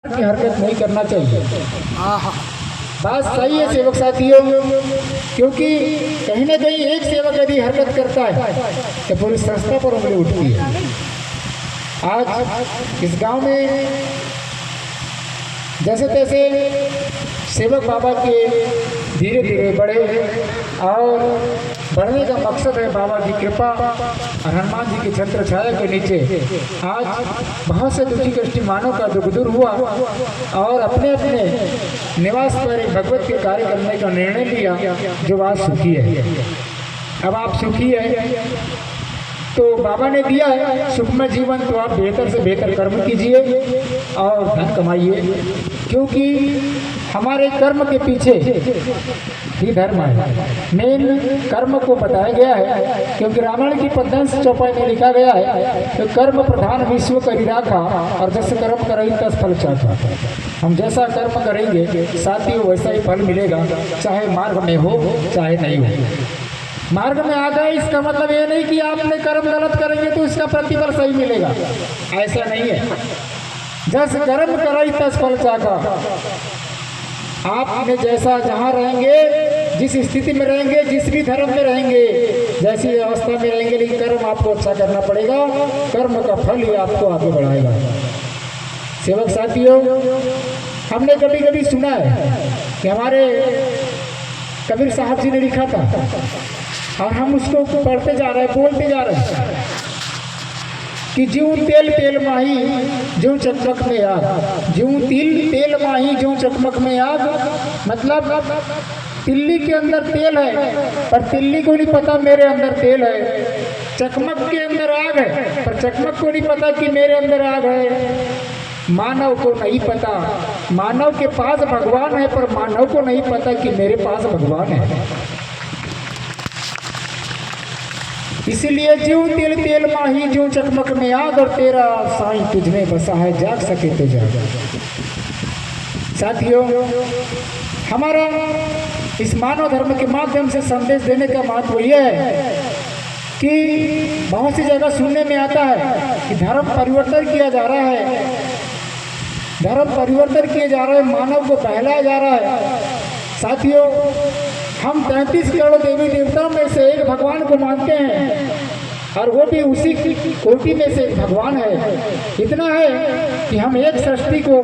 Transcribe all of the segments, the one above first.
की हरकत नहीं करना चाहिए। बात सही है सेवक साथियों, क्योंकि कहीं ना कहीं एक सेवक यदि हरकत करता है तो पूरी संस्था पर उंगली उठती है। आज इस गांव में जैसे तैसे सेवक बाबा के धीरे धीरे बढ़े और बढ़ने का मकसद है बाबा की कृपा और हनुमान जी के छत्र छाया के नीचे आज बहुत से दुखी कष्टी मानव का दुख दूर हुआ और अपने अपने निवास पर एक भगवत के कार्य करने का निर्णय लिया, जो आज सुखी है। अब आप सुखी है तो बाबा ने दिया है सुखमय जीवन, तो आप बेहतर से बेहतर कर्म कीजिए और धन कमाइए, क्योंकि हमारे कर्म के पीछे ही धर्म है। मेन कर्म को बताया गया है, क्योंकि रामायण की 15 चौपाई में लिखा गया है तो कर्म प्रधान विश्व करी राखा और जैसे कर्म करेंगे तस फल चाहता। हम जैसा कर्म करेंगे साथियों वैसा ही फल मिलेगा, चाहे मार्ग में हो चाहे नहीं हो। मार्ग में आ गए इसका मतलब ये नहीं कि आपने कर्म गलत करेंगे तो इसका प्रतिफल सही मिलेगा, ऐसा नहीं है। जस कर्म कराई तस फल चाका। आपने जैसा जहाँ रहेंगे, जिस स्थिति में रहेंगे, जिस भी धर्म में रहेंगे, जैसी अवस्था में रहेंगे, लेकिन कर्म आपको अच्छा करना पड़ेगा। कर्म का फल ही आपको आगे बढ़ाएगा। सेवक साथियों, हमने कभी कभी सुना है कि हमारे कबीर साहब जी ने लिखा था और हम उसको पढ़ते जा रहे हैं, बोलते जा रहे हैं कि ज्यों तेल तेल माही ज्यों चकमक में आग। ज्यों तिल तेल माही ज्यों चकमक में आग, मतलब तिल्ली के अंदर तेल है पर तिल्ली को नहीं पता मेरे अंदर तेल है। चकमक के अंदर आग है पर चकमक को नहीं पता कि मेरे अंदर आग है। मानव को नहीं पता, मानव के पास भगवान है पर मानव को नहीं पता कि मेरे पास भगवान है। इसीलिए ज्यों तिल तेल माही ज्यों चकमक में आग, और तेरा साईं तुझमें बसा है, जाग सके तो जाग। साथियों, हमारा इस मानव धर्म के माध्यम से संदेश देने का महत्व यह है कि बहुत सी जगह सुनने में आता है कि धर्म परिवर्तन किया जा रहा है, धर्म परिवर्तन किए जा रहे हैं, मानव को बहलाया जा रहा है। साथियों, हम 33 करोड़ देवी देवताओं में से एक भगवान को मानते हैं और वो भी उसी कोटि में से भगवान है। इतना है कि हम एक सृष्टि को,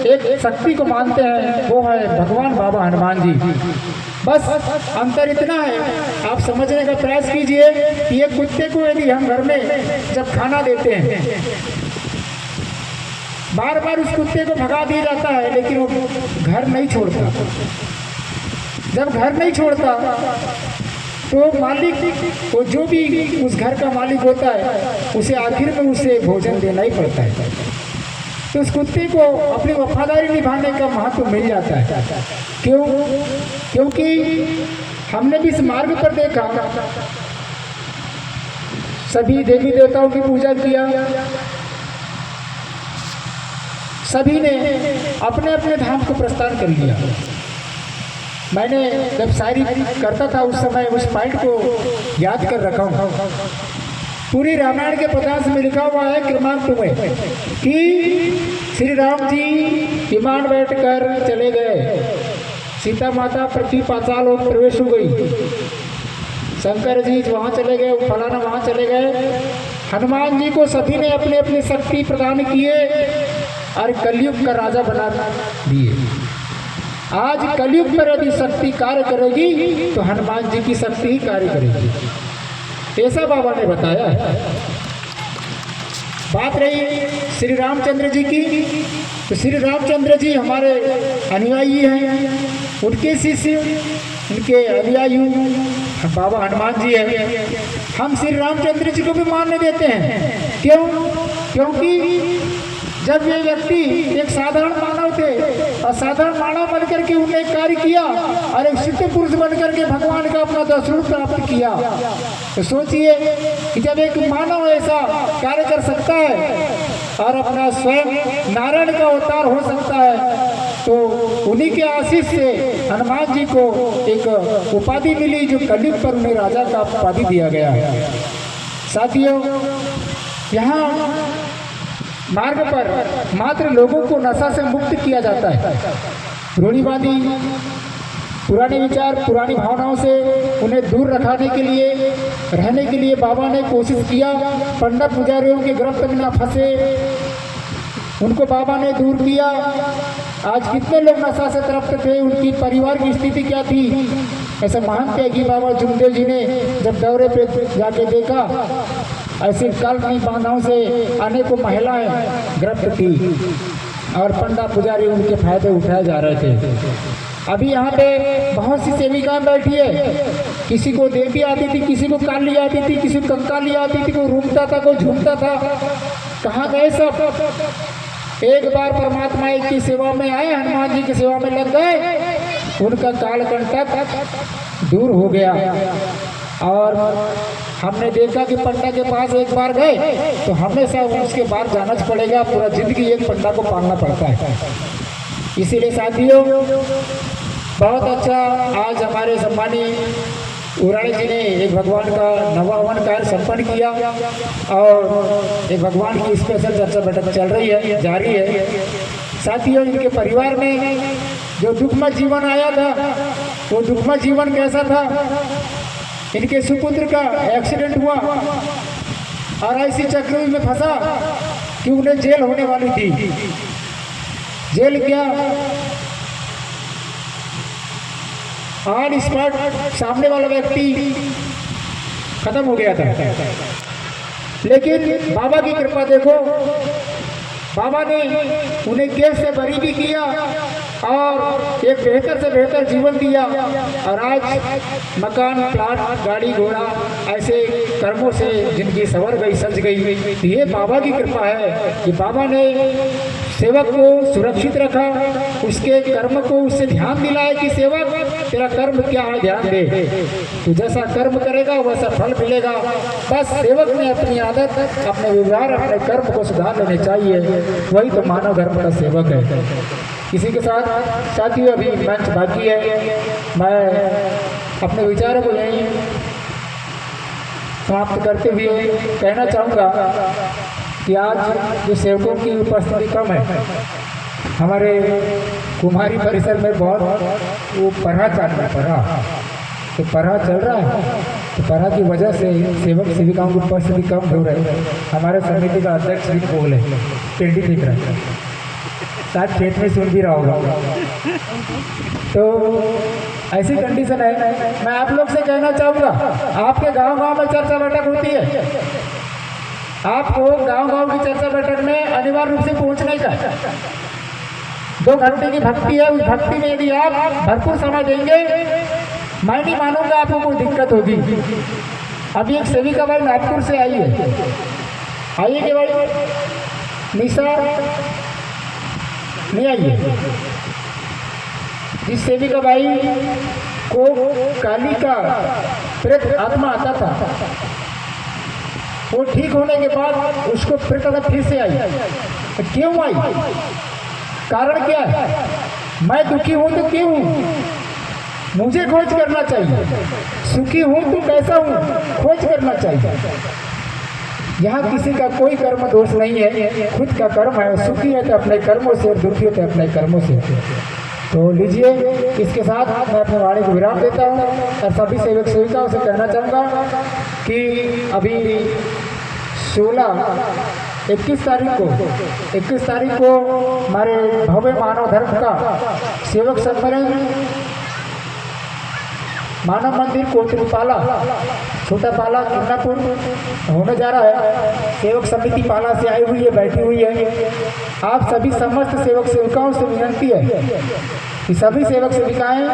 एक शक्ति को मानते हैं, वो है भगवान बाबा हनुमान जी। बस अंतर इतना है, आप समझने का प्रयास कीजिए कि एक कुत्ते को यदि हम घर में जब खाना देते हैं, बार बार उस कुत्ते को भगा दिया जाता है लेकिन वो घर नहीं छोड़ता। जब घर नहीं छोड़ता तो मालिक वो जो भी उस घर का मालिक होता है उसे आखिर में उसे भोजन देना ही पड़ता है। तो उस कुत्ते को अपनी वफादारी निभाने का महत्व मिल जाता है। क्यों? क्योंकि हमने भी इस मार्ग पर देखा, सभी देवी देवताओं की पूजा किया, सभी ने अपने अपने धाम को प्रस्थान कर लिया। मैंने जब शायरी करता था उस समय उस पॉइंट को याद कर रखा हूँ। पूरी रामायण के 50 में लिखा हुआ है क्रमांक 2 में कि श्री राम जी विमान बैठकर चले गए, सीता माता पृथ्वी पाताल और प्रवेश हो गई, शंकर जी वहाँ चले गए, फलाना वहाँ चले गए। हनुमान जी को सभी ने अपने अपनी शक्ति प्रदान किए और कलयुग का राजा बना दिए। आज कलयुग पर यदि शक्ति कार्य करेगी तो हनुमान जी की शक्ति ही कार्य करेगी, ऐसा बाबा ने बताया है। बात रही श्री रामचंद्र जी की, तो श्री रामचंद्र जी हमारे अनुयायी हैं, उनके शिष्य, उनके अनुयायी बाबा हनुमान जी हैं। हम श्री रामचंद्र जी को भी मानने देते हैं। क्यों? क्योंकि जब ये व्यक्ति एक साधारण मानव थे और साधारण मानव बनकर के उन्होंने कार्य किया और एक सिद्ध पुरुष बनकर के भगवान का अपना दर्शन प्राप्त किया, तो सोचिए कि जब एक मानव ऐसा कार्य कर सकता है और अपना स्वयं नारायण का अवतार हो सकता है, तो उन्हीं के आशीष से हनुमान जी को एक उपाधि मिली, जो कलयुग पर उन्हें राजा का उपाधि दिया गया है। साथियों, यहाँ मार्ग पर मात्र लोगों को नशा से मुक्त किया जाता है। रूढ़िवादी पुराने विचार, पुरानी भावनाओं से उन्हें दूर रखने के लिए, रहने के लिए बाबा ने कोशिश किया। पंडित पुजारियों के गिरफ्त में न फंसे, उनको बाबा ने दूर किया। आज कितने लोग नशा से तृप्त थे, उनकी परिवार की स्थिति क्या थी। ऐसे महान त्यागी बाबा जुमदेव जी ने जब दौरे पे जाके देखा, ऐसी काल्पनी बाधाओं से अनेकों महिलाएं गिरफ्त थी और पंडित पुजारी उनके फायदे उठाए जा रहे थे। अभी यहाँ पे बहुत सी सेविकाएं बैठी है, किसी को देवी आती थी, किसी को काली आती थी, किसी को कंकाली आती थी, कोई रूमता था, कोई झूमता था। कहाँ गए सब? एक बार परमात्मा एक की सेवा में आए, हनुमान जी की सेवा में लग गए, उनका कालकंटक दूर हो गया। और हमने देखा कि पंडा के पास एक बार गए तो हमेशा उसके बाहर जाना पड़ेगा, पूरा जिंदगी एक पंडा को पालना पड़ता है। इसीलिए साथियों, बहुत अच्छा आज हमारे सम्मानीय उराणी जी ने एक भगवान का नवावन कार्य संपन्न किया और एक भगवान की स्पेशल चर्चा बैठक चल रही है, जारी है। साथियों, इनके परिवार में जो दुखमय जीवन आया था, वो दुखमय जीवन कैसा था? इनके सुपुत्र का एक्सीडेंट हुआ और ऐसी चक्रव्यूह में फंसा कि उन्हें जेल होने वाली थी। जेल क्या, ऑन स्पॉट सामने वाला व्यक्ति खत्म हो गया था। लेकिन बाबा की कृपा देखो, बाबा ने उन्हें केस से बरी भी किया और एक बेहतर से बेहतर जीवन दिया। और आज मकान, प्लाट, गाड़ी घोड़ा ऐसे कर्मों से जिंदगी संवर गई, सज गई। तो ये बाबा की कृपा है कि बाबा ने सेवक को सुरक्षित रखा, उसके कर्म को उससे ध्यान दिलाया कि सेवक तेरा कर्म क्या है, ध्यान दे, तू जैसा कर्म करेगा वैसा फल मिलेगा। बस सेवक ने अपनी आदत, अपने व्यवहार, अपने कर्म को सुधार लेने चाहिए, वही तो मानव धर्म का सेवक है। इसी के साथ साथियों, अभी मंच बाकी है, मैं अपने विचारों को यहीं समाप्त करते हुए कहना चाहूँगा कि आज जो सेवकों की उपस्थिति कम है, हमारे कुम्हारी परिसर में बहुत वो पढ़ा चल रहा है, तो पढ़ा चल रहा है, तो पढ़ा की वजह से सेवक सेविकाओं की उपस्थिति कम हो रही है। हमारे समिति का अध्यक्ष भी बोल है, पिंडी दिख रहा है, शायद खेत में सुन भी रहा होगा। तो ऐसी कंडीशन है। मैं आप लोग से कहना चाहूँगा, आपके गांव-गांव में चर्चा बैठक होती है, आपको गांव-गांव की चर्चा बैठक में अनिवार्य रूप से पहुँचने का 2 घंटे की भक्ति है। उस भक्ति में यदि आप भरपूर समय देंगे, मैं नहीं मानूंगा आपको कोई दिक्कत होगी। अभी एक सेविका भाई नागपुर से आई है, आइए कि भाई निशा नहीं आई है। जिस सेविका भाई को काली का प्रेत आत्मा आता था, वो ठीक होने के बाद उसको प्रेत आत्मा फिर से आई। क्यों आई? कारण क्या है? मैं दुखी हूं तो क्यों हूं? मुझे खोज करना चाहिए। सुखी हूं तो कैसा हूं, खोज करना चाहिए। यहाँ किसी का कोई कर्म दोष नहीं है, खुद का कर्म है। सुखी है तो अपने कर्मों से, दुखी है तो अपने कर्मों से। तो लीजिए, इसके साथ मैं अपने वाणी को विराम देता हूँ और सभी सेवक सेविकाओं से कहना चाहूँगा कि अभी 21 तारीख को हमारे भव्य मानव धर्म का सेवक सम्मेलन मानव मंदिर कोतरीपाला, छोटा पाला, किन्नापुर होने जा रहा है। सेवक समिति पाला से आई हुई है, बैठी हुई है। आप सभी समस्त सेवक सेविकाओं से विनती है कि सभी सेवक सेविकाएं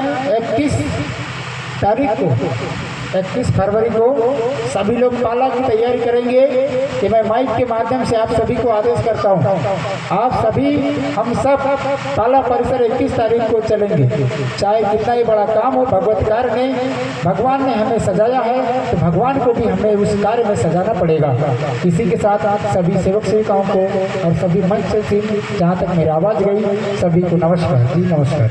21 फरवरी को सभी लोग पाला की तैयारी करेंगे। कि मैं माइक के माध्यम से आप सभी को आदेश करता हूं, आप सभी, हम सब पाला परिसर 21 तारीख को चलेंगे। चाहे कितना ही बड़ा काम हो, भगवत कार्य ने, भगवान ने हमें सजाया है तो भगवान को भी हमें उस कार्य में सजाना पड़ेगा। इसी के साथ आप सभी सेवक सेविकाओं को और सभी मंच से जहाँ तक मेरी आवाज़ गई, सभी को नमस्कार जी, नमस्कार।